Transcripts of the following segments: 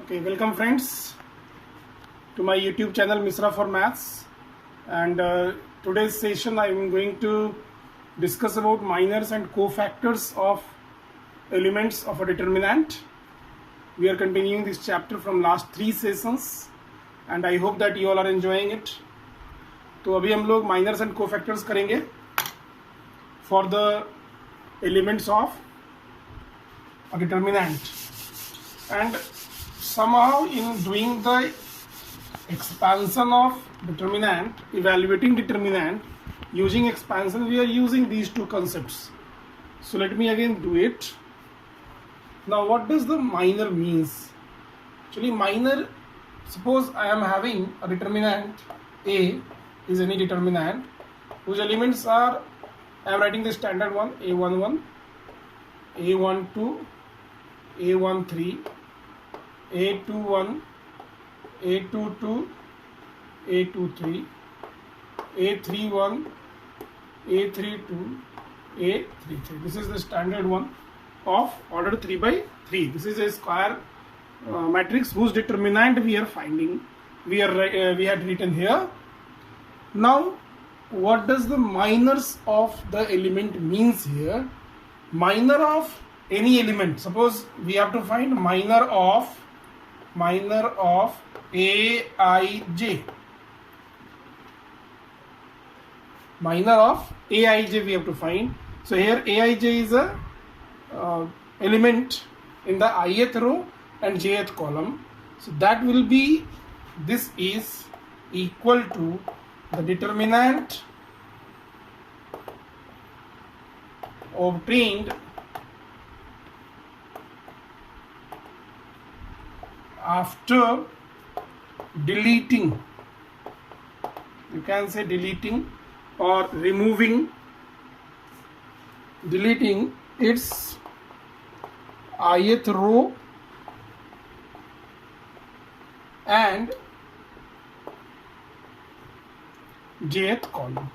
Okay, welcome friends to my YouTube channel Misra for Maths, and today's session I am going to discuss about minors and cofactors of elements of a determinant. We are continuing this chapter from last 3 sessions and I hope that you all are enjoying it. तो अभी हम लोग minors and cofactors करेंगे for the elements of a determinant, and somehow in doing the expansion of determinant, evaluating determinant using expansion, we are using these two concepts. So let me again do it. Now what does the minor means? Actually minor, suppose I am having a determinant A is any determinant whose elements are, I am writing the standard one, A11, A12, A13, A21, A22, A23, A31, A32, A33. This is the standard one of order 3 by 3. This is a square matrix whose determinant we are finding. We had written here. Now, what does the minors of the element means here? Minor of any element. Suppose we have to find minor of Aij. Minor of Aij we have to find. So here Aij is a element in the ith row and jth column. So that will be, this is equal to the determinant obtained after deleting, you can say deleting or removing, deleting its ith row and jth column.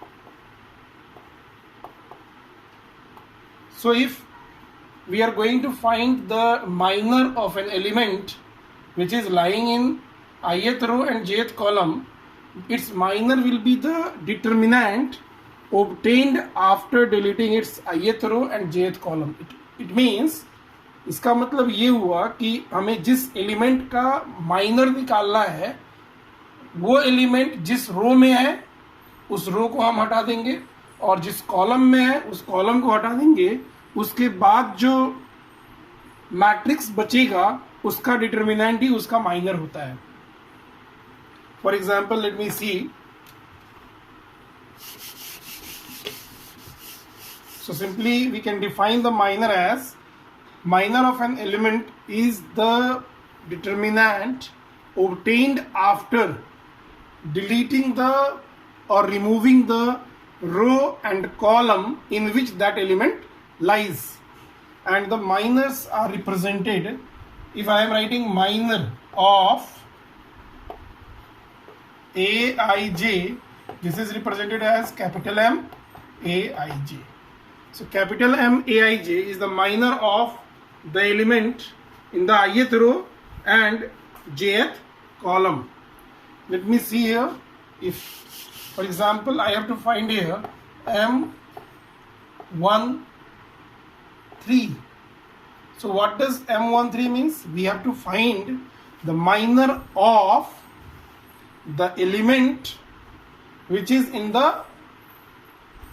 So if we are going to find the minor of an element which is lying in ith row and jth column, its minor will be the determinant obtained after deleting its ith row and jth column. It means, इसका मतलब ये हुआ कि हमें जिस element का minor निकालना है वो एलिमेंट जिस रो में है उस रो को हम हटा देंगे और जिस कॉलम में है उस कॉलम को हटा देंगे. उसके बाद जो मैट्रिक्स बचेगा उसका डिटर्मिनेंट ही उसका माइनर होता है. For example let me see. So simply we can define the minor as, minor of an element is the determinant obtained after deleting the or removing the row and column in which that element lies, and the minors are represented. If I am writing minor of Aij, this is represented as capital M Aij. So capital M Aij is the minor of the element in the ith row and jth column. Let me see here. If for example I have to find here M13. So what does M13 means? We have to find the minor of the element which is in the,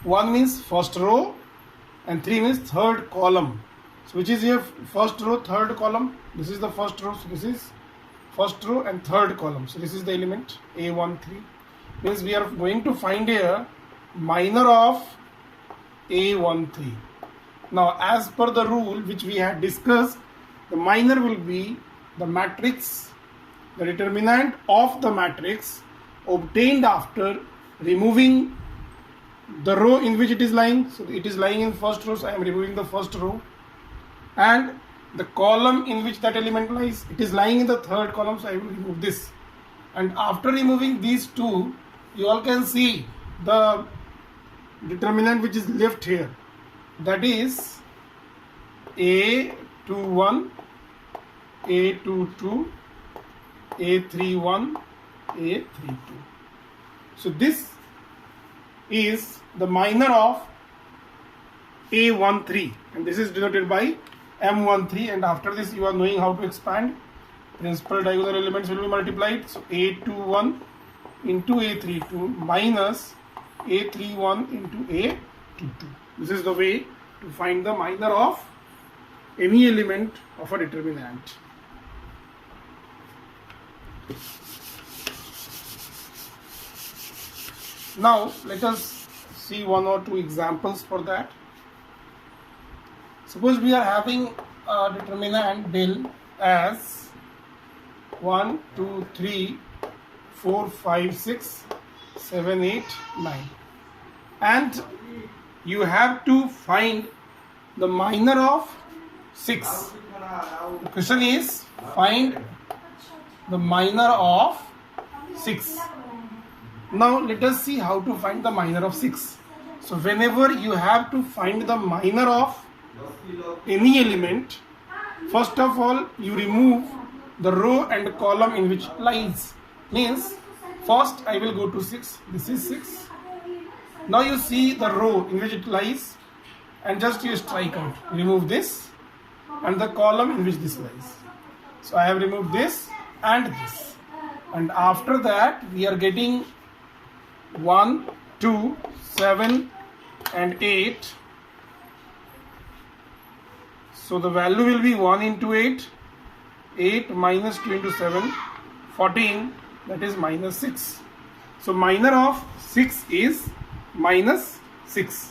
1 means first row and 3 means third column. So which is here first row, third column. This is the first row. So this is first row and third column. So this is the element A13. Means we are going to find here minor of A13. Now as per the rule which we had discussed, the minor will be the matrix, the determinant of the matrix obtained after removing the row in which it is lying. So it is lying in first row, so I am removing the first row, and the column in which that element lies, it is lying in the third column, so I will remove this. And after removing these two, you all can see the determinant which is left here, that is A21, A22, A31, A32. So this is the minor of A13 and this is denoted by M13, and after this you are knowing how to expand. Principal diagonal elements will be multiplied. So A21 into A32 minus A31 into A22. This is the way to find the minor of any element of a determinant. Now let us see one or two examples for that. Suppose we are having a determinant del as 1, 2, 3, 4, 5, 6, 7, 8, 9, and you have to find the minor of 6. The question is find the minor of 6. Now let us see how to find the minor of 6. So whenever you have to find the minor of any element, first of all you remove the row and column in which it lies. Means first I will go to 6. This is 6. Now you see the row in which it lies and just you strike out. Remove this and the column in which this lies. So I have removed this and this. And after that we are getting 1, 2, 7 and 8. So the value will be 1 into 8. 8 minus 2 into 7, 14, that is minus 6. So minor of 6 is minus 6.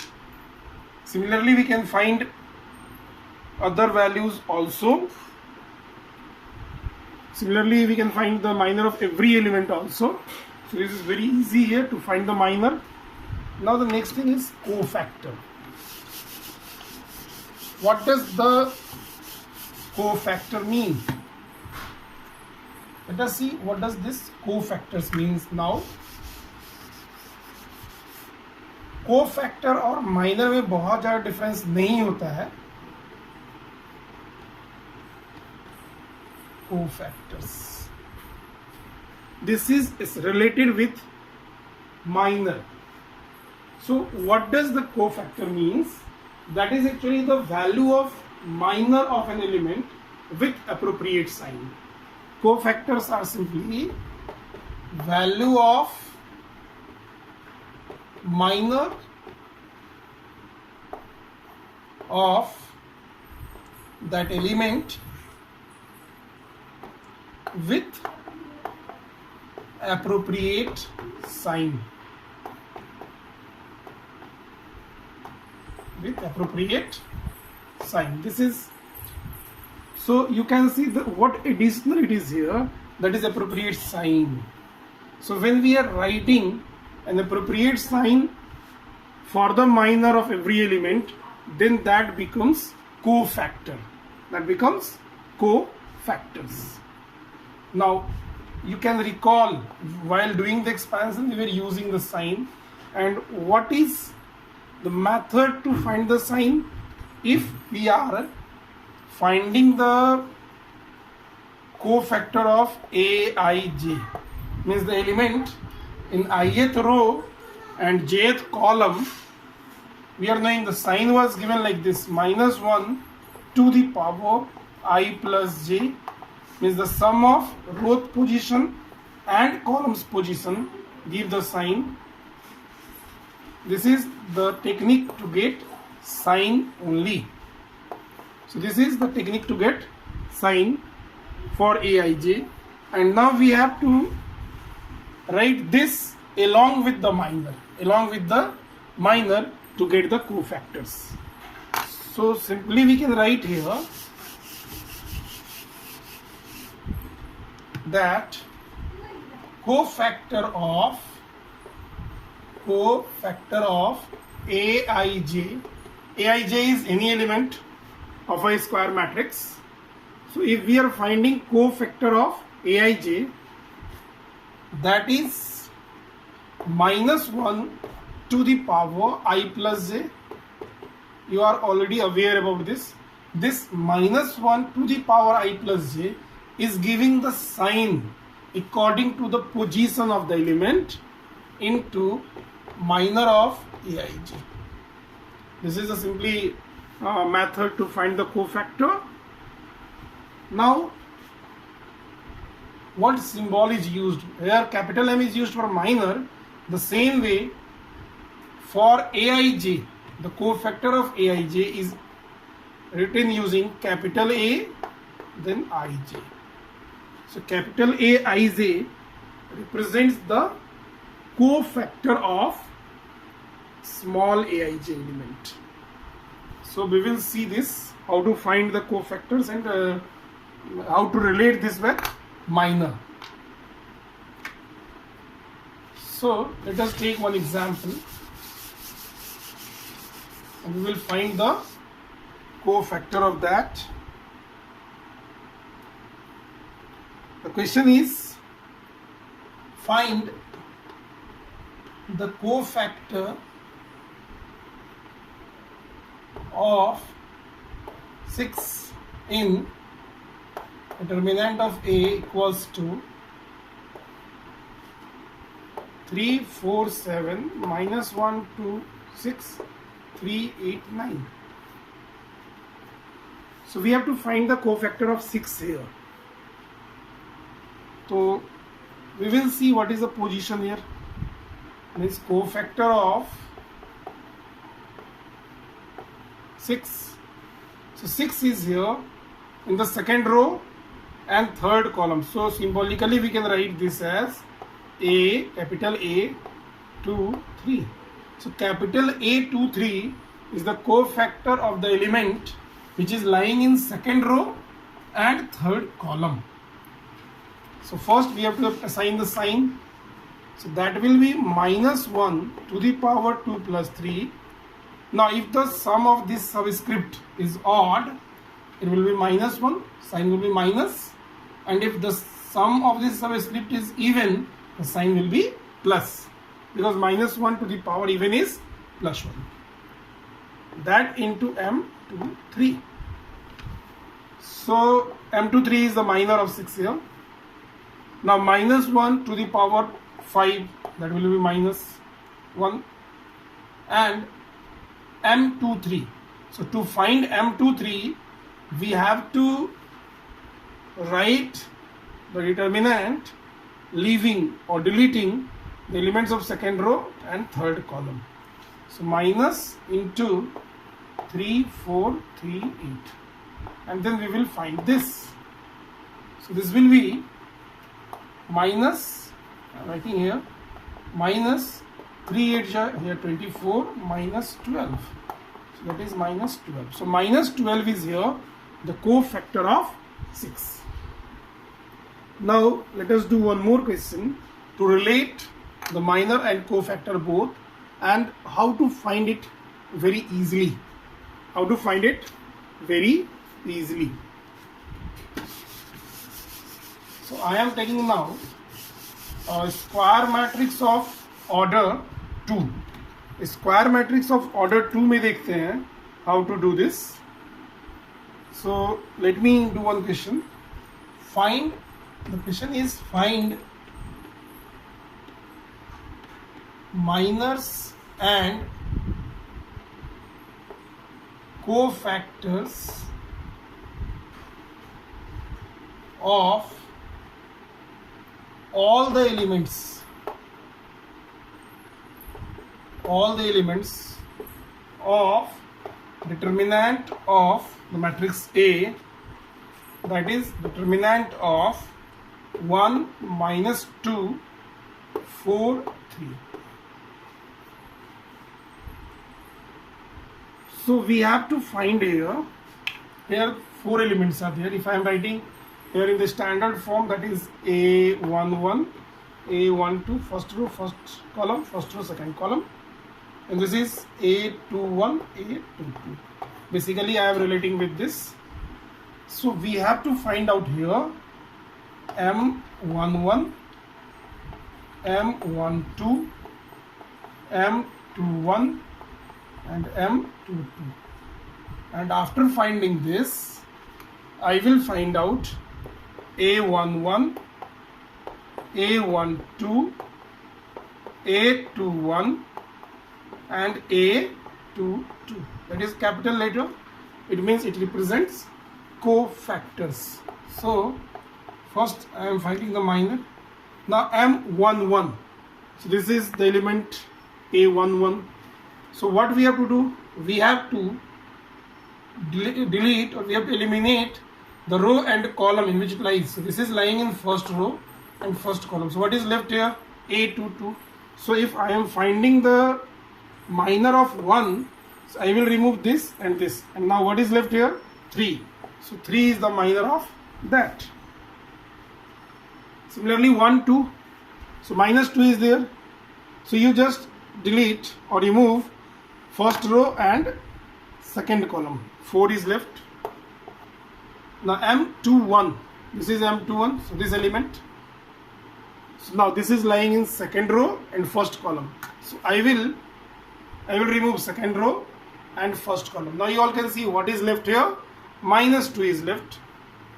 Similarly, we can find other values also. Similarly, we can find the minor of every element also. So this is very easy here to find the minor. Now the next thing is cofactor. What does the cofactor mean? Let us see what does this cofactors means now. Cofactor और minor में बहुत ज़्यादा difference नहीं होता है. Cofactors, this is related with minor. So what does the cofactor means? That is actually the value of minor of an element with appropriate sign. Cofactors are simply value of minor of that element with appropriate sign. With appropriate sign. This is, so you can see what additional it is here, that is appropriate sign. So when we are writing an appropriate sign for the minor of every element, then that becomes cofactor. That becomes cofactors. Now you can recall while doing the expansion we were using the sign, and what is the method to find the sign? If we are finding the cofactor of Aij, means the element in ith row and jth column, we are knowing the sign was given like this, minus 1 to the power I plus j, means the sum of row position and columns position give the sign. This is the technique to get sign only. So this is the technique to get sign for Aij, and now we have to write this along with the minor to get the cofactors. So simply we can write here that cofactor of Aij. Aij is any element of a square matrix. So if we are finding cofactor of Aij, that is minus 1 to the power I plus j. You are already aware about this. This minus 1 to the power I plus j is giving the sign according to the position of the element into minor of Aij. This is a simply method to find the cofactor. Now, what symbol is used? Here capital M is used for minor. The same way for Aij, the cofactor of Aij is written using capital A, then Ij. So capital Aij represents the cofactor of small Aij element. So we will see this, how to find the cofactors and how to relate this with minor. So let us take one example and we will find the cofactor of that. The question is, find the cofactor of 6 in determinant of A equals to 3, 4, 7, minus 1, 2, 6, 3, 8, 9. So we have to find the cofactor of 6 here. So we will see what is the position here. This cofactor of 6. So 6 is here in the second row and third column. So symbolically we can write this as A, capital A, 2, 3. So capital A, 2, 3 is the cofactor of the element which is lying in second row and third column. So first we have to assign the sign. So that will be minus 1 to the power 2 plus 3. Now if the sum of this subscript is odd, it will be minus 1, sign will be minus, and if the sum of this subscript is even, the sign will be plus, because minus 1 to the power even is plus 1. That into M23. So M23 is the minor of 6 here. Now minus 1 to the power 5, that will be minus 1, and M23. So to find M23, we have to write the determinant leaving or deleting the elements of second row and third column. So minus into 3, 4, 3, 8. And then we will find this. So this will be minus, I am writing here, minus 3 8 here 24 minus 12. So that is minus 12. So minus 12 is here the cofactor of 6. Now let us do one more question to relate the minor and cofactor both and how to find it very easily. How to find it very easily. So I am taking now a square matrix of order 2. Square matrix of order 2 में देखते हैं how to do this. So let me do one question. The question is find minors and cofactors of all the elements of determinant of the matrix A, that is determinant of 1, minus 2, 4, 3. So we have to find here 4 elements are there. If I am writing here in the standard form, that is A11, A12, first row, first column, first row, second column, and this is A21, A22. Basically I am relating with this. So we have to find out here M11, M12, M21 and M22, and after finding this I will find out A11, A12, A21 and A22. That is capital letter. It means it represents cofactors. So first I am finding the minor. Now M11. So this is the element A11. So what we have to do? We have to delete, or we have to eliminate the row and column in which it lies. So this is lying in first row and first column. So what is left here? A22. So if I am finding the minor of 1, so I will remove this and this. And now what is left here? 3. So 3 is the minor of that. Similarly 1, 2. So minus 2 is there. So you just delete or remove first row and second column. 4 is left. Now M21. This is M21. So this element. So now this is lying in second row and first column. So I will remove second row and first column. Now you all can see what is left here. Minus 2 is left.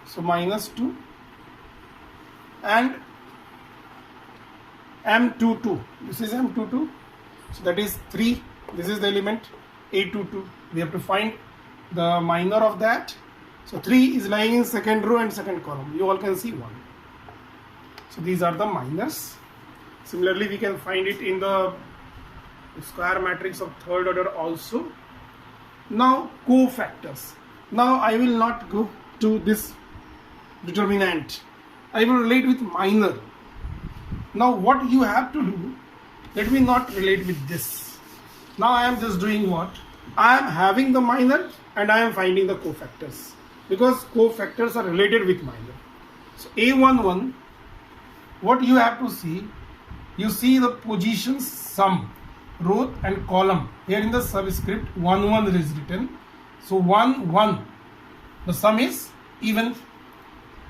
So minus 2 and M22. This is M22. So that is 3. This is the element A22. We have to find the minor of that. So 3 is lying in second row and second column. You all can see 1. So these are the minors. Similarly, we can find it in the square matrix of third order also. Now cofactors. Now I will not go to this determinant. I will relate with minor. Now what you have to do, let me not relate with this. Now I am just doing what? I am having the minor and I am finding the cofactors, because cofactors are related with minor. So A11, what you have to see, you see the positions sum, row and column. Here in the subscript 1 1 is written. So 1 1, the sum is even.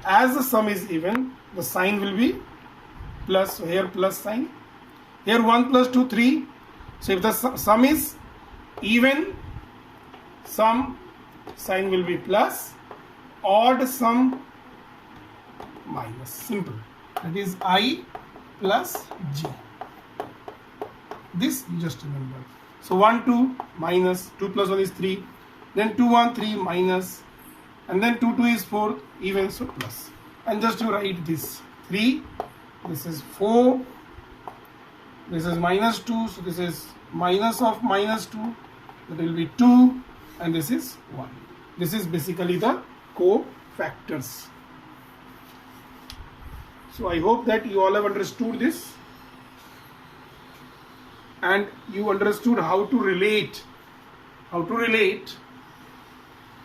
As the sum is even, the sign will be plus. So here plus sign. Here 1 plus 2 3. So if the sum is even, sum sign will be plus. Odd sum minus. Simple. That is I plus J. This you just remember. So 1 2 minus 2 plus 1 is 3. Then 2 1 3 minus. And then 2 2 is 4 even, so plus. And just to write this 3. This is 4. This is minus 2. So this is minus of minus 2. That will be 2. And this is 1. This is basically the cofactors. So I hope that you all have understood this. And you understood how to relate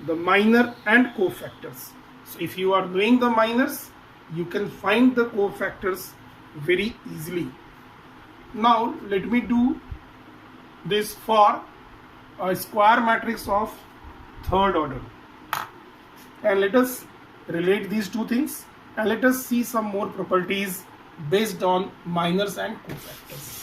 the minor and cofactors. So if you are doing the minors, you can find the cofactors very easily. Now let me do this for a square matrix of third order, and let us relate these two things, and let us see some more properties based on minors and cofactors.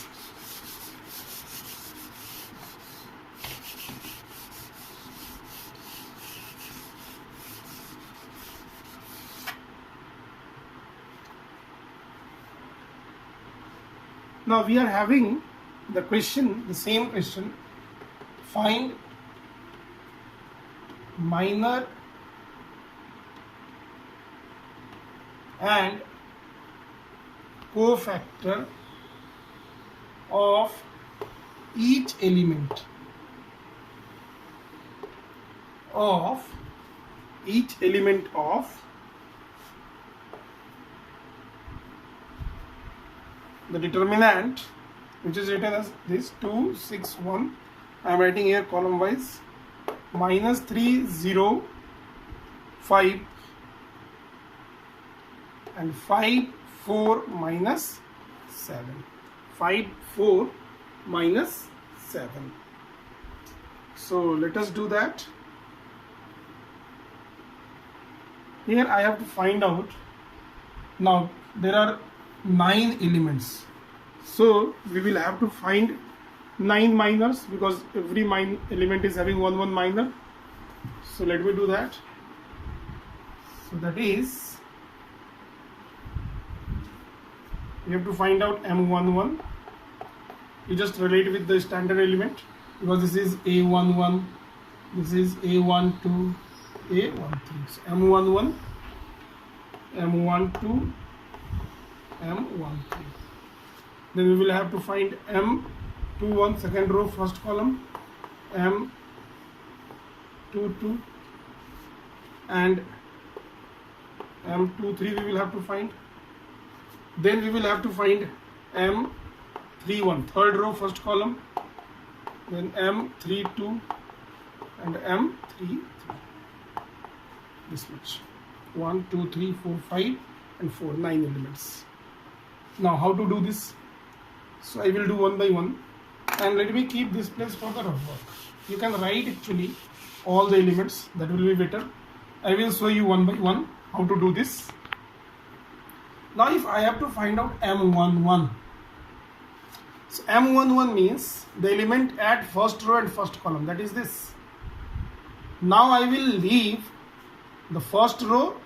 Now we are having the same question, find minor and cofactor of each element of the determinant, which is written as this 2 6 1. I am writing here column wise, minus 3 0 5 and 5 4 minus 7. 5 4 minus 7. So let us do that. Here I have to find out. Now there are 9 elements, so we will have to find 9 minors, because every element is having one minor. So let me do that. So that is we have to find out M11. You just relate with the standard element, because this is A11, this is A12, A13. So M11, M12, M13. Then we will have to find M21, second row, first column, M22, and M23 we will have to find. Then we will have to find M31, third row, first column, then M32 and M33. This much. 1, 2, 3, 4, 5 and 4, 9 elements. Now how to do this? So I will do one by one, and let me keep this place for the rough work. You can write actually all the elements, that will be better. I will show you one by one how to do this. Now if I have to find out M11, so M11 means the element at first row and first column, that is this. Now I will leave the first row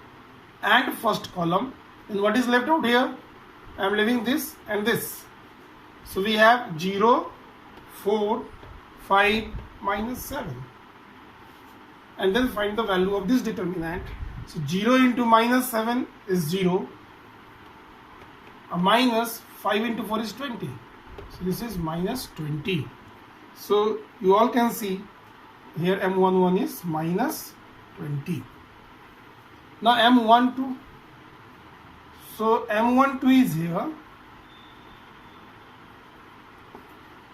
and first column, and what is left out here? I am leaving this and this. So we have 0, 4, 5, minus 7. And then find the value of this determinant. So 0 into minus 7 is 0. A minus 5 into 4 is 20. So this is minus 20. So you all can see here M11 is minus 20. Now M12. So M12 is here.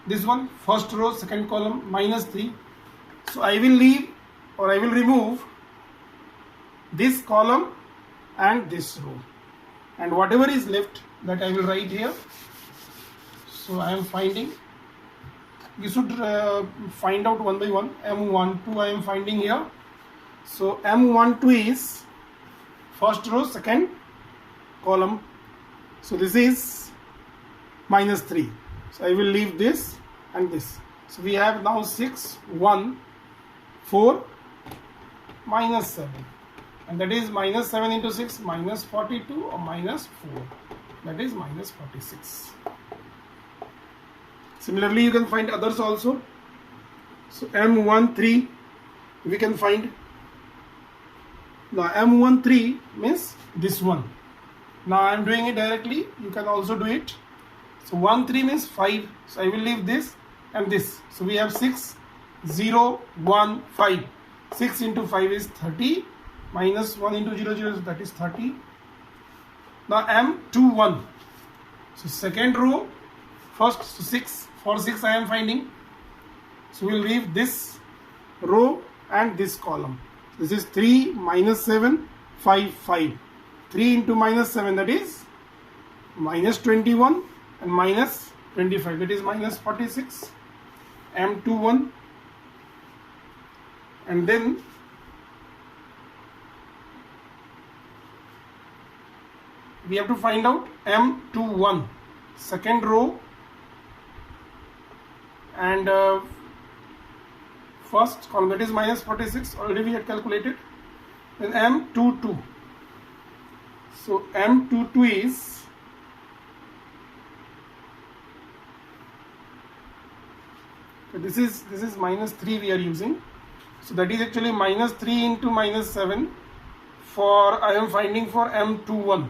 This one, first row, second column, minus 3. So I will leave, or I will remove this column and this row. And whatever is left, that I will write here. So I am finding, you should find out one by one. M12 I am finding here. So M12 is first row, second column. So this is minus 3. So I will leave this and this. So we have now 6, 1, 4, minus 7. And that is minus 7 into 6, minus 42, or minus 4. That is minus 46. Similarly, you can find others also. So M13 we can find. Now M13 means this one. Now I am doing it directly. You can also do it. So 13 means 5. So I will leave this and this. So we have 6, 0, 1, 5. 6 into 5 is 30. Minus 1 into 0, 0, that is 30. Now M21. So second row, first, so 6. For 6 I am finding. So we will leave this row and this column. This is 3, minus 7, 5, 5. 3 into minus 7, that is minus 21, and minus 25, that is minus 46. M21. And then we have to find out M21, second row and first column, that is minus 46, already we had calculated. Then M22. So M22 is this is minus 3 we are using. So that is actually minus 3 into minus 7 for I am finding for M21.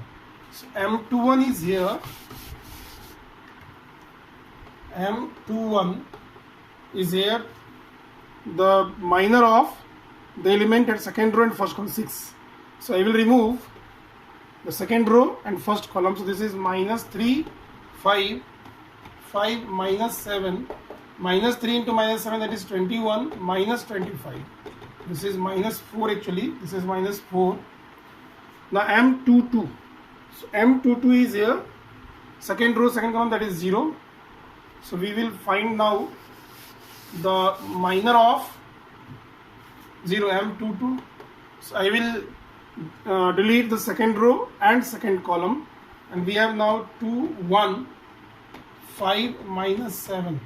So M21 is here. M21 is here, the minor of the element at second row and first column, 6. So I will remove the second row and first column. So this is minus 3, 5, 5 minus 7, minus 3 into minus 7, that is 21, minus 25. This is minus 4 actually, this is minus 4. Now M22. So M22 is here, second row, second column, that is 0. So we will find now the minor of 0, M22. So I will delete the second row and second column, and we have now 2, 1, 5 minus 7.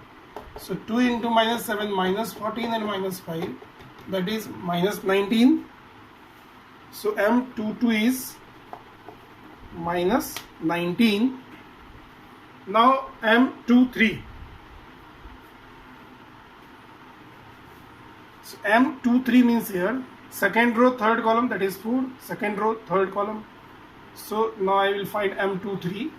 So 2 into minus 7, minus 14 and minus 5, that is minus 19. So M22 is minus 19. Now M23. So M23 means here second row third column, that is 4, second row third column. So now I will find M23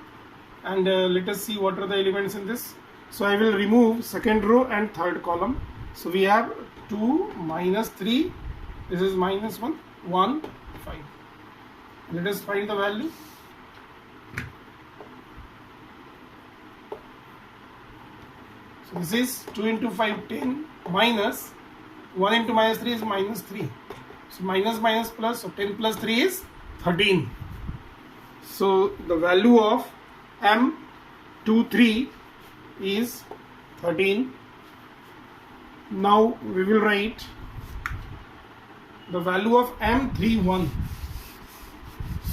and let us see what are the elements in this. So I will remove second row and third column. So we have 2 minus 3, this is minus 1, 1, 5. Let us find the value. So this is 2 into 5, 10, minus 1 into minus 3 is minus 3. So minus minus plus, so 10 plus 3 is 13. So the value of M23 is 13. Now we will write the value of M31.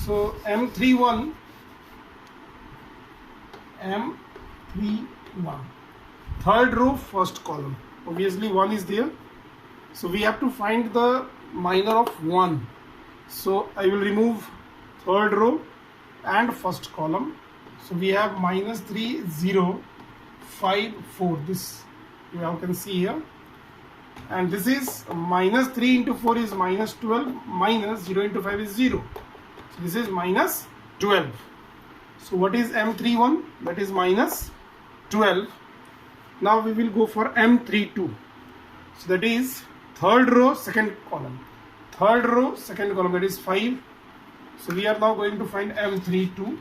So M31, third row first column, obviously 1 is there, so we have to find the minor of 1. So I will remove third row and first column. So we have minus 3, 0, 5, 4. This you all can see here. And this is minus 3 into 4 is minus 12, minus 0 into 5 is 0. So this is minus 12. So what is M31? That is minus 12. Now we will go for M32. So that is third row second column. Third row second column, that is 5. So we are now going to find M32.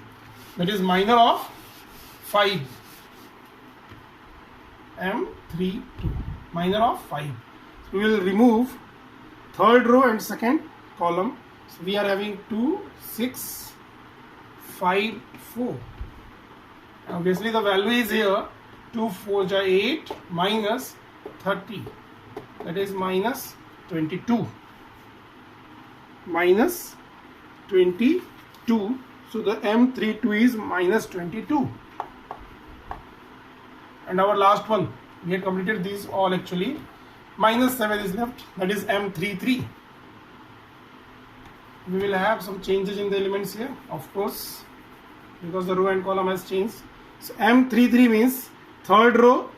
That is minor of 5. M32, minor of 5. So we will remove third row and second column. So we are having 2, 6, 5, 4. Obviously the value is here 2 4 is 8 minus 30, that is minus 22. Minus 22. So the M32 is minus 22. And our last one, we had completed these all actually. Minus 7 is left, that is M33. We will have some changes in the elements here, of course, because the row and column has changed. So M33 means third row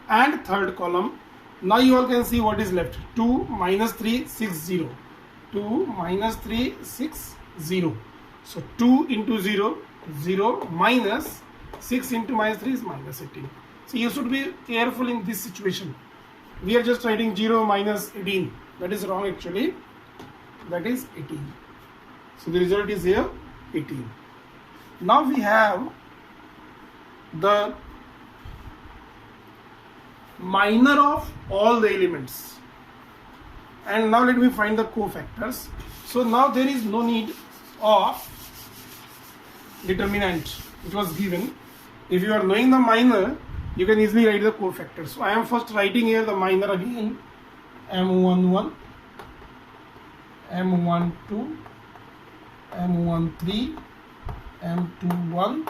and third column. Now you all can see what is left. 2 minus 3, 6, 0. 2 minus 3, 6, 0. So 2 into 0, 0, minus 6 into minus 3 is minus 18. So you should be careful in this situation. We are just writing 0 minus 18. That is wrong actually. That is 18. So the result is here 18. Now we have the minor of all the elements. And now let me find the cofactors. So now there is no need of determinant. It was given. If you are knowing the minor, you can easily write the cofactors. So I am first writing here the minor again. M11, M12, M13, M21,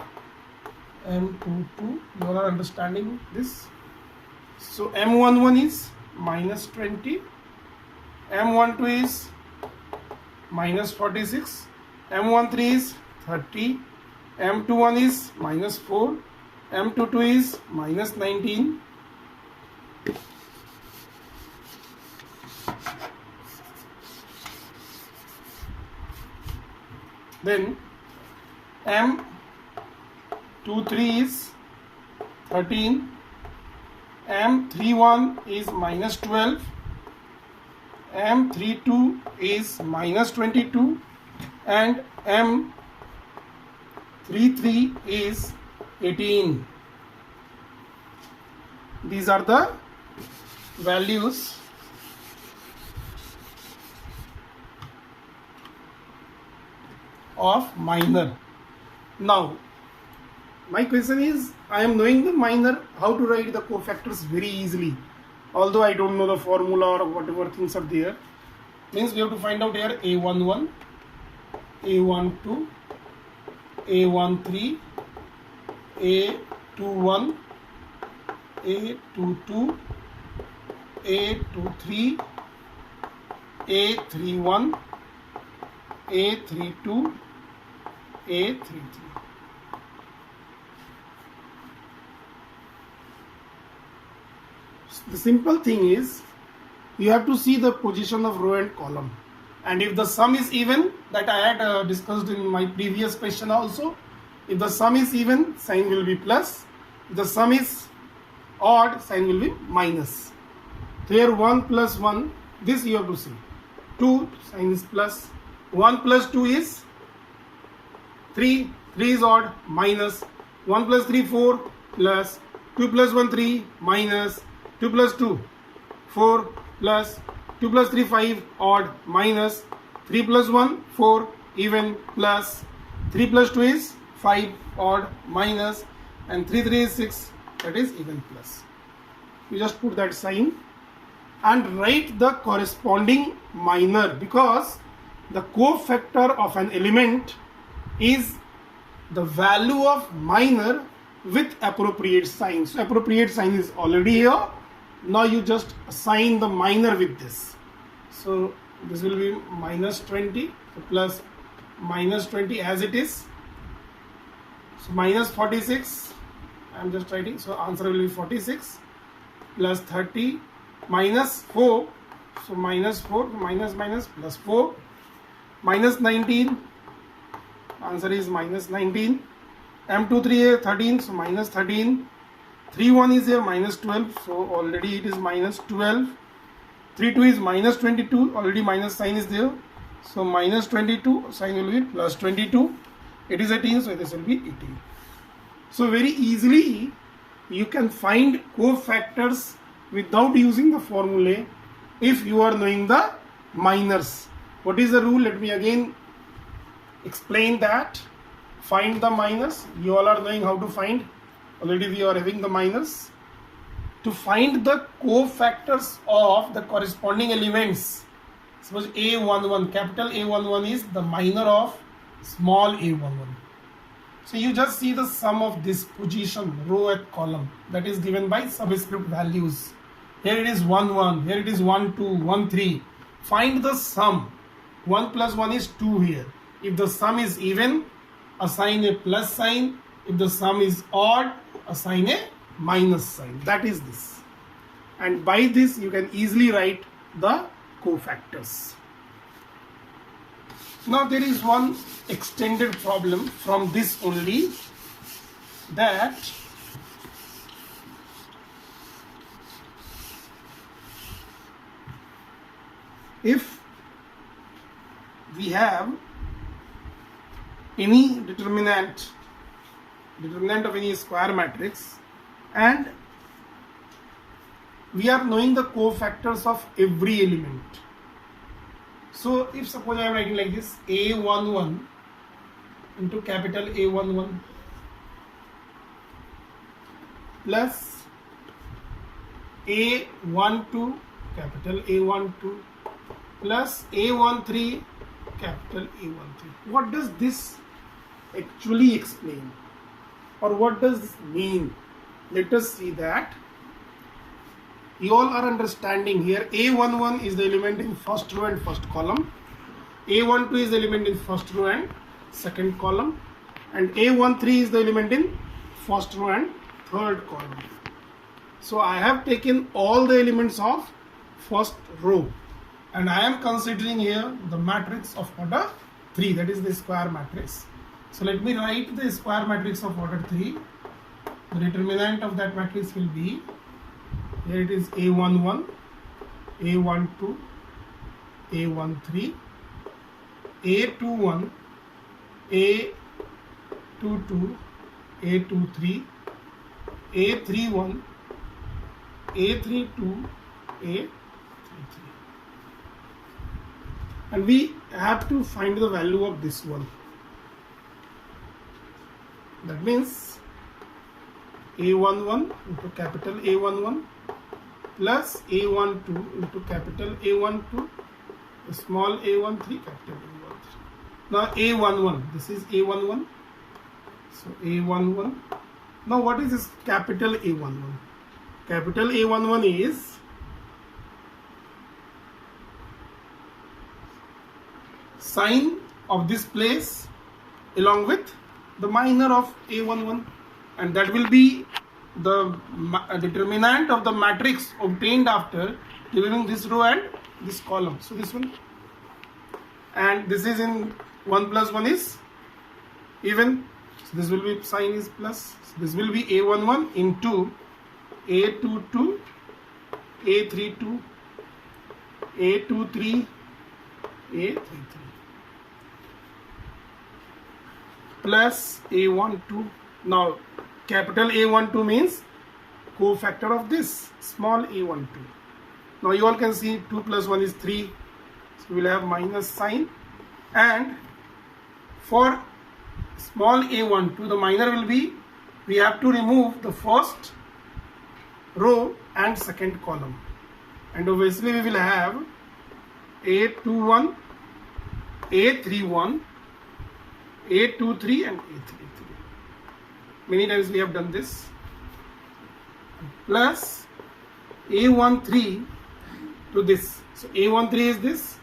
M22. You all are understanding this? So M11 is minus 20, M12 is minus 46, M13 is 30, M21 is minus 4, M22 is minus 19, then M23 is 13, M31 is minus 12, M32 is minus 22, and M33 is 18. These are the values of minor. Now my question is, I am knowing the minor, how to write the cofactors very easily, although I don't know the formula or whatever things are there. Means we have to find out here A11, A12, A13, A21, A22, A23, A31, A32, A33. the simple thing is you have to see the position of row and column, and if the sum is even, that I had discussed in my previous question also, if the sum is even, sign will be plus. If the sum is odd, sign will be minus. So here 1 plus 1, this you have to see. 2, sign is plus. 1 plus 2 is 3. 3 is odd, minus. 1 plus 3, 4, plus. 2 plus 1, 3, minus. 2 plus 2, 4, plus. 2 plus 3, 5, odd, minus. 3 plus 1, 4, even, plus. 3 plus 2 is 5, odd, minus. And 3, 3 is 6, that is even, plus. You just put that sign and write the corresponding minor, because the cofactor of an element is the value of minor with appropriate sign. So appropriate sign is already here. Now you just assign the minor with this. So this will be minus 20, so plus minus 20 as it is. So minus 46, I am just writing, so answer will be 46, plus 30, minus 4, so minus 4, minus minus, plus 4, minus 19, answer is minus 19, m2 3 is 13, so minus 13, 3 1 is here, minus 12, so already it is minus 12, 3 2 is minus 22, already minus sign is there, so minus 22, sign will be plus 22, it is 18, so this will be 18. So very easily you can find cofactors without using the formulae if you are knowing the minors. What is the rule? Let me again explain that. Find the minors. You all are knowing how to find. Already we are having the minors. To find the cofactors of the corresponding elements, suppose A11, capital A11 is the minor of small a11. So you just see the sum of this position, row and column, that is given by subscript values. Here it is 1 1, here it is 1 2, 1 3. Find the sum. 1 plus 1 is 2 here. If the sum is even, assign a plus sign. If the sum is odd, assign a minus sign. That is this. And by this you can easily write the cofactors. Now there is one extended problem from this only, that if we have any determinant of any square matrix and we are knowing the cofactors of every element. So if suppose I am writing like this, A11 into capital A11 plus A12 capital A12 plus A13 capital A13. What does this actually explain, or what does this mean? Let us see that. You all are understanding here. A11 is the element in first row and first column. A12 is the element in first row and second column. And A13 is the element in first row and third column. So I have taken all the elements of first row. And I am considering here the matrix of order 3, that is the square matrix. So let me write the square matrix of order 3. The determinant of that matrix will be, here it is A11, A12, A13, A21, A22, A23, A31, A32, A33. And we have to find the value of this one. That means A11 into capital A11 plus A12 into capital A12, small a13, capital A13. Now A11, this is A11. So A11. Now what is this capital A11? Capital A11 is sign of this place along with the minor of A11, and that will be the determinant of the matrix obtained after dividing this row and this column. So this one, and this is in 1 plus 1 is even, so this will be sign is plus, so this will be A11 into A22, A32, A23, A33 plus A12. Now capital A12 means cofactor of this small a12. Now you all can see 2 plus 1 is 3, so we will have minus sign, and for small a12 the minor will be, we have to remove the first row and second column, and obviously we will have A21, A31, A23 and A33. Many times we have done this, plus A13 to this. So A13 is this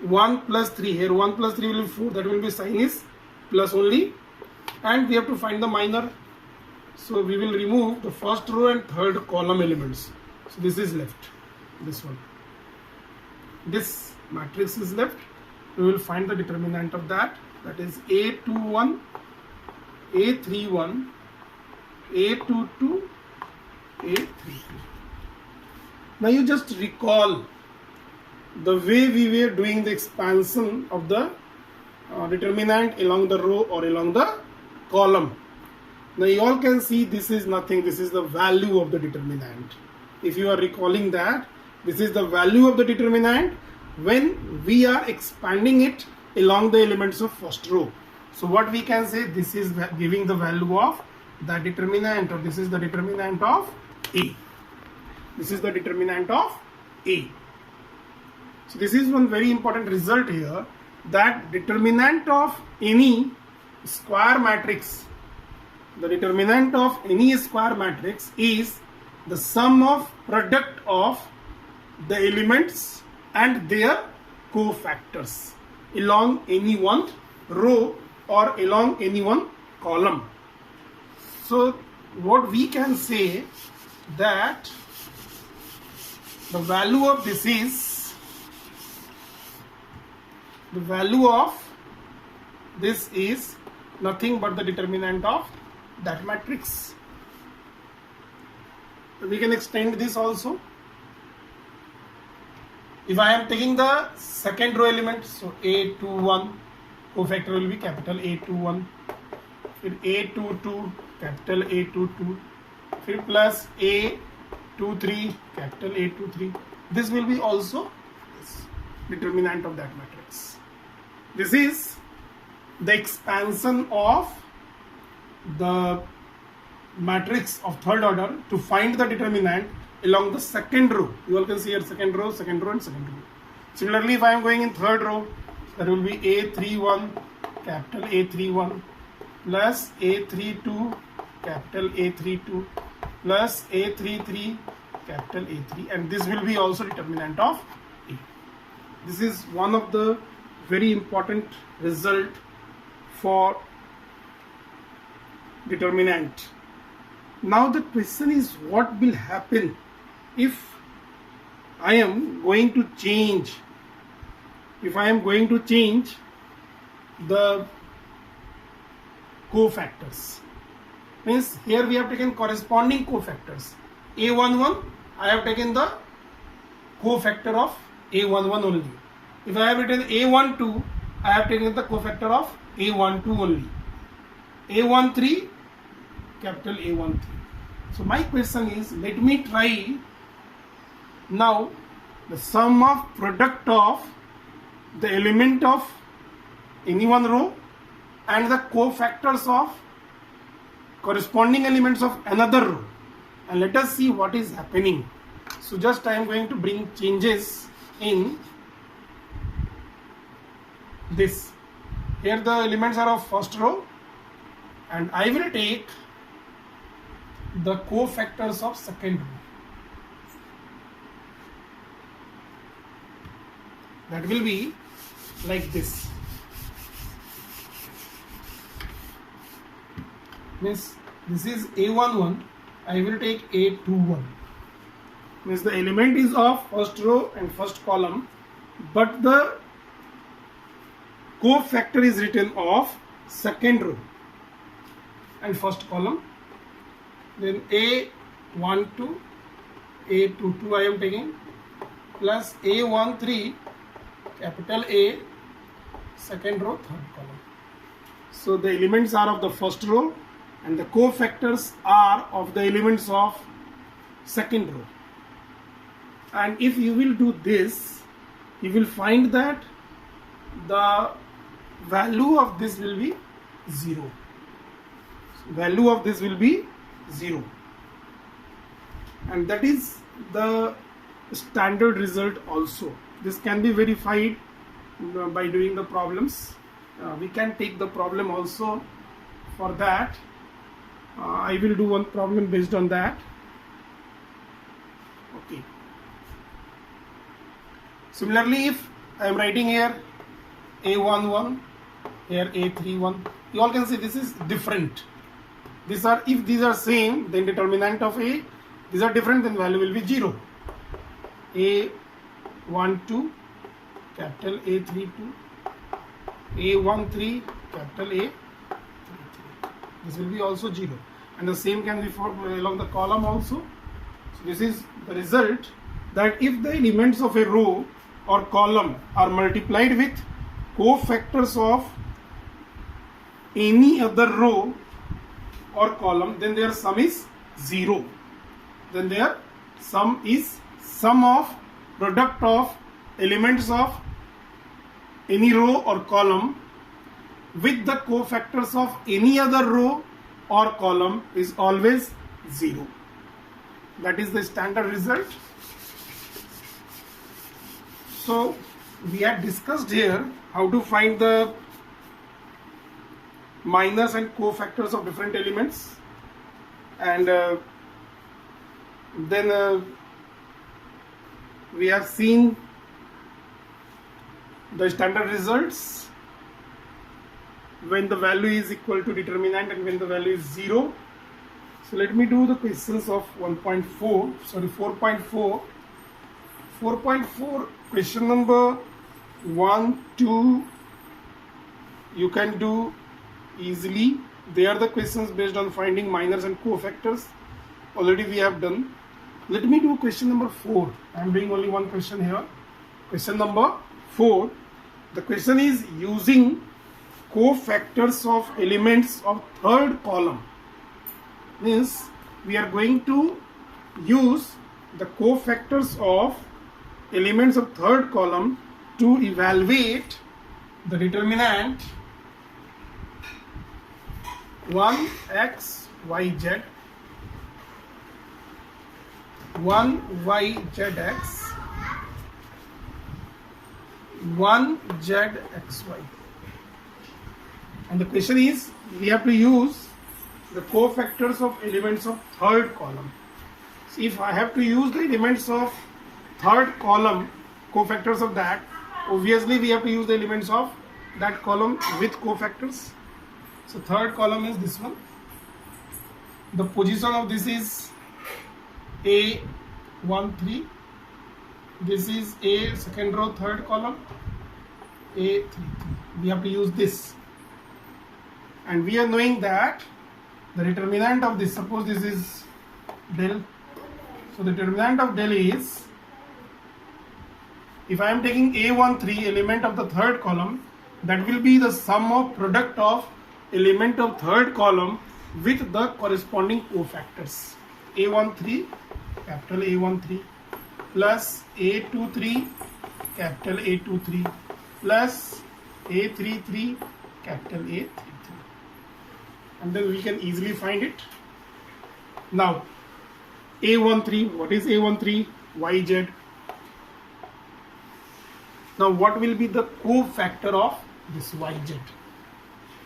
1 plus 3, here 1 plus 3 will be 4, that will be sign is plus only, and we have to find the minor. So we will remove the first row and third column elements. So this is left, this one, this matrix is left. We will find the determinant of that, that is A21, A31, A22, A33. Now you just recall the way we were doing the expansion of the determinant along the row or along the column. Now you all can see this is nothing, this is the value of the determinant. If you are recalling that, this is the value of the determinant when we are expanding it along the elements of first row. So what we can say, this is giving the value of the determinant, or this is the determinant of A. This is the determinant of A. So this is one very important result here, that determinant of any square matrix, the determinant of any square matrix is the sum of product of the elements and their cofactors along any one row or along any one column. So what we can say, that the value of this is, the value of this is nothing but the determinant of that matrix. We can extend this also. If I am taking the second row element, so A21, cofactor will be capital A21, फिर A22, capital A22, फिर plus A23, capital A23. This will be also this determinant of that matrix. This is the expansion of the matrix of third order to find the determinant along the second row. You all can see here second row and second row. Similarly, if I am going in third row, that will be A31, capital A31, plus A32, capital A32, plus A33, capital A3, and this will be also determinant of A. This is one of the very important result for determinant. Now the question is, what will happen if I am going to change, the cofactors. Means here we have taken corresponding cofactors. A11, I have taken the cofactor of A11 only. If I have written A12, I have taken the cofactor of A12 only. A13, capital A13. So my question is, let me try now the sum of product of the element of any one row and the cofactors of corresponding elements of another row, and let us see what is happening. So just I am going to bring changes in this. Here the elements are of first row, and I will take the cofactors of second row. That will be like this. Means this is A11 I will take A21. Means the element is of first row and first column, but the cofactor is written of second row and first column. Then A12, A22 I am taking, plus A13, capital A, second row, third column. So the elements are of the first row and the cofactors are of the elements of second row. And if you will do this, you will find that the value of this will be 0. So value of this will be 0. And that is the standard result also. This can be verified by doing the problems. We can take the problem also for that. I will do one problem based on that. Okay. Similarly, if I am writing here A11, here A31, you all can see this is different. These are, if these are same, then determinant of A, these are different, then value will be 0. A12, capital A32, A13, capital A33. This will be also 0. And the same can be for along the column also. So this is the result, that if the elements of a row or column are multiplied with cofactors of any other row or column, then their sum is 0. Then their sum is sum of product of elements of any row or column with the cofactors of any other row or column is always 0. That is the standard result. So we had discussed here how to find the minors and cofactors of different elements, and then we have seen the standard results when the value is equal to determinant and when the value is 0. So let me do the questions of 4.4. 4.4 question number 1, 2 you can do easily. They are the questions based on finding minors and cofactors. Already we have done. Let me do question number 4. I am doing only one question here. Question number 4. The question is using cofactors of elements of third column. Means we are going to use the cofactors of elements of third column to evaluate the determinant 1x, yz, 1 yzx, 1 zxy. And the question is, we have to use the cofactors of elements of third column. So if I have to use the elements of third column, cofactors of that, obviously we have to use the elements of that column with cofactors. So third column is this one. The position of this is A13. This is A second row third column, A33. We have to use this. And we are knowing that the determinant of this, suppose this is del. So the determinant of del is, if I am taking A13 element of the third column, that will be the sum of product of element of third column with the corresponding cofactors. A13, capital A13, plus A23, capital A23, plus A33, capital A33. And then we can easily find it. Now, A13, what is A13? YZ. Now, what will be the cofactor of this YZ?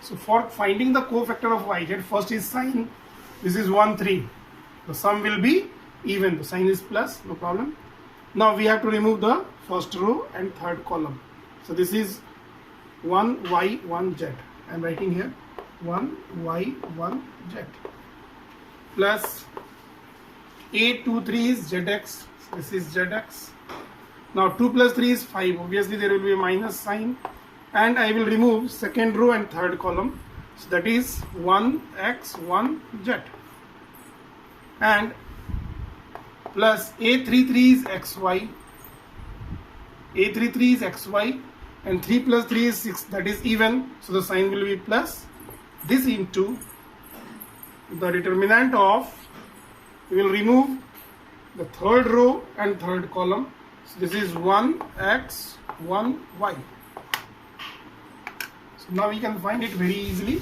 So, for finding the cofactor of YZ, first is sign. This is 1, 3. The sum will be even. The sign is plus, no problem. Now, we have to remove the first row and third column. So, this is 1, Y, 1, Z. I am writing here 1, Y, 1, Z. Plus A23 is ZX. This is ZX. Now 2 plus 3 is 5. Obviously there will be a minus sign, and I will remove second row and third column. So that is 1x 1z, and plus A33 is xy. A33 is xy, and 3 plus 3 is 6. That is even. So the sign will be plus. This into the determinant of, we will remove the third row and third column. So this is 1x 1y. So now we can find it very easily.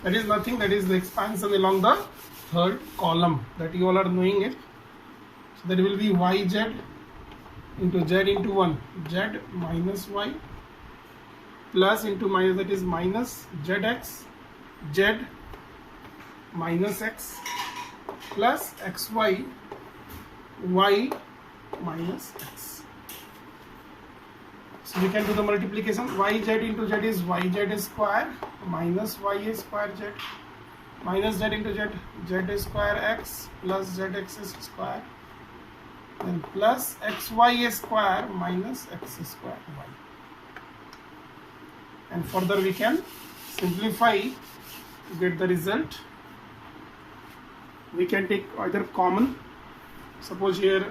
That is nothing, that is the expansion along the third column, that you all are knowing it. So that will be yz into z into 1, z minus y, plus into minus, that is minus zx, z minus x, plus xy, y minus x. So we can do the multiplication. Yz into z is yz square minus y square z, minus z into z, z square x plus zx square, then plus xy square minus x square y. And further we can simplify to get the result. We can take either common. Suppose here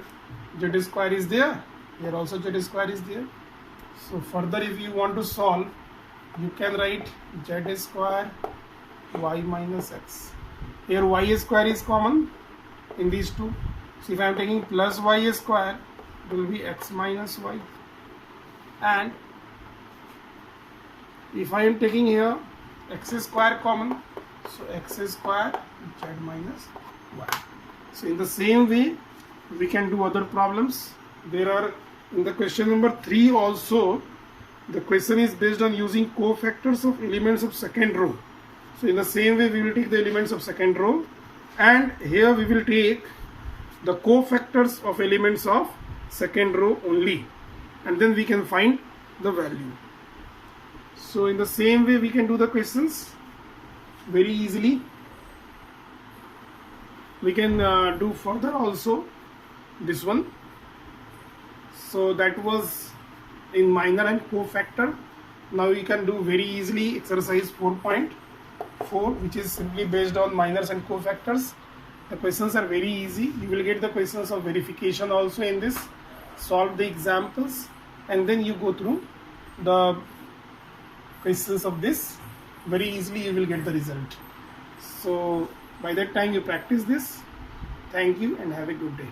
z square is there, here also z square is there. So further if you want to solve, you can write z square y minus x. Here y square is common in these two. So if I am taking plus y square, it will be x minus y. And if I am taking here x square common, so x square z minus y. So in the same way we can do other problems. There are, in the question number 3 also, the question is based on using cofactors of elements of second row. So in the same way we will take the elements of second row, and here we will take the cofactors of elements of second row only, and then we can find the value. So in the same way we can do the questions very easily. We can do further also this one. So that was in minor and cofactor. Now we can do very easily exercise 4.4, which is simply based on minors and cofactors. The questions are very easy. You will get the questions of verification also in this. Solve the examples and then you go through the questions of this. Very easily you will get the result. So by that time you practice this. Thank you and have a good day.